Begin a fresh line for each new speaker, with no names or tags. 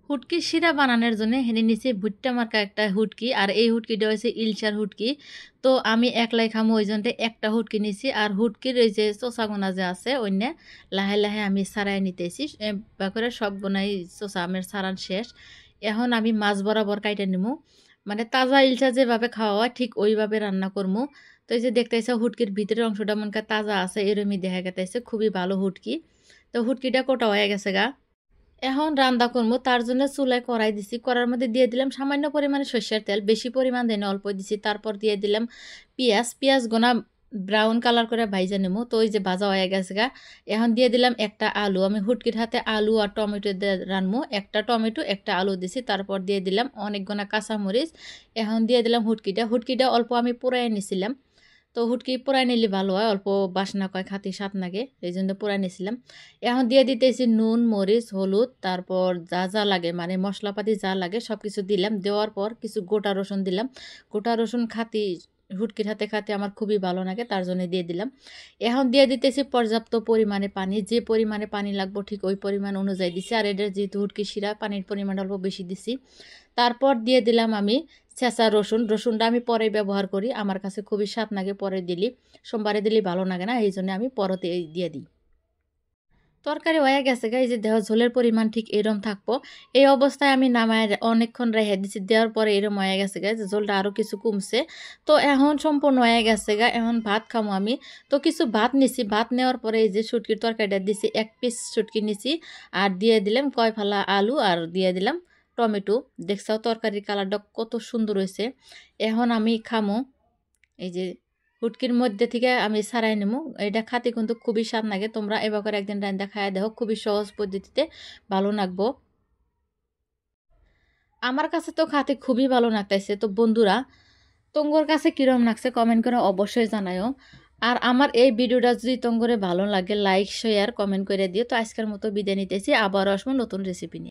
হুটকির শিরা বানানোর জন্য হেনে নিচে ভুট্টা মার্কা একটা হুটকি, আর এই হুটকিটা হচ্ছে ইলশার হুটকি। তো আমি একলাই খামো ওই জন্য একটা হুটকি নিছি, আর হুটকির ওই যে চোষাগোনা যে আছে অন্য লাহে লাহে আমি ছাড়াই নিতেছি করে সব গোনাই চোষা আমের ছাড়ান শেষ। এখন আমি মাছ বরাবর কাইটে নিমু, মানে তাজা ইলশা যেভাবে খাওয়া হয় ঠিক ওইভাবে রান্না করমু। তো এই যে দেখতেছে হুটকির ভিতরের অংশটা মনকা তাজা আছে এরমই দেখা গেতেছে, খুবই ভালো হুটকি। তো হুটকিটা কোটা হয়ে গেছে গা। এখন রান্না করবো তার জন্য চুলায় কড়াই দিছি, কড়ার মধ্যে দিয়ে দিলাম সামান্য পরিমাণে সর্ষের তেল, বেশি পরিমাণ দেন অল্প দিছি। তারপর দিয়ে দিলাম পেঁয়াজ, পেঁয়াজ গোনা ব্রাউন কালার করে ভাইজা নেবো। তো ওই যে ভাজা হয়ে গেছে গা। এখন দিয়ে দিলাম একটা আলু, আমি হুটকির হাতে আলু আর টমেটো দিয়ে রানবো, একটা টমেটো একটা আলু দিছি। তারপর দিয়ে দিলাম অনেক গোনা কাঁচামরিচ। এখন দিয়ে দিলাম হুটকিটা, হুটকিটা অল্প আমি পোড়াই নিছিলাম। তো হুটকি পোড়াই নিলে ভালো হয়, অল্প বাসনা কয় খাতি স্বাদ লাগে, এই জন্য পোড়াই নিয়েছিলাম। এখন দিয়ে দিতেছি নুন মরিচ হলুদ, তারপর যা যা লাগে মানে মশলাপাতি যা লাগে সব কিছু দিলাম। দেওয়ার পর কিছু গোটা রসুন দিলাম, গোটা রসুন খাতি হুটকির হাতে খাতে আমার খুবই ভালো লাগে, তার জন্য দিয়ে দিলাম। এখন দিয়ে দিতেছি পর্যাপ্ত পরিমাণে পানি, যে পরিমাণে পানি লাগবো ঠিক ওই পরিমাণ অনুযায়ী দিছি। আর এটা যেহেতু হুটকি শিরা পানির পরিমাণ অল্প বেশি দিছি। তারপর দিয়ে দিলাম আমি ছেঁচা রসুন, রসুনটা আমি পরে ব্যবহার করি, আমার কাছে খুবই স্বাদ লাগে পরে দিলি, সোমবারে দিলে ভালো লাগে না, এই জন্য আমি পরতে দিয়ে দিই। তরকারি হয়ে গেছে গা, এই যে দেহ ঝোলের পরিমাণ ঠিক এরম থাকবো। এই অবস্থায় আমি নামায় অনেকক্ষণ রেখে দিচ্ছি, দেওয়ার পরে এরম হয়ে গেছে গা যে ঝোলটা আরও কিছু কমছে। তো এখন সম্পূর্ণ হয়ে গেছে গা, এখন ভাত খামো আমি। তো কিছু ভাত নিছি, ভাত নেওয়ার পরে এই যে শুটকির তরকারিটা দিছি, এক পিস শুটকি নিছি, আর দিয়ে দিলাম কয় ফালা আলু, আর দিয়ে দিলাম টমেটো। দেখছাও তরকারির কালারটা কত সুন্দর হয়েছে। এখন আমি খামো, এই যে হুটকির মধ্যে থেকে আমি ছাড়াই নেবো। এটা খাতে কিন্তু খুবই স্বাদ লাগে, তোমরা এবার করে একদিন রান্না খাইয়া দেখো, খুবই সহজ পদ্ধতিতে ভালো লাগবো। আমার কাছে তো খাতে খুবই ভালো লাগতেছে। তো বন্ধুরা তোমগোর কাছে কিরম লাগছে কমেন্ট করে অবশ্যই জানাও। আর আমার এই ভিডিওটা যদি তোমগোরে ভালো লাগে লাইক শেয়ার কমেন্ট করে দিও। তো আজকের মতো বিদায় নিতেছি, আবারও আসবো নতুন রেসিপি নিয়ে।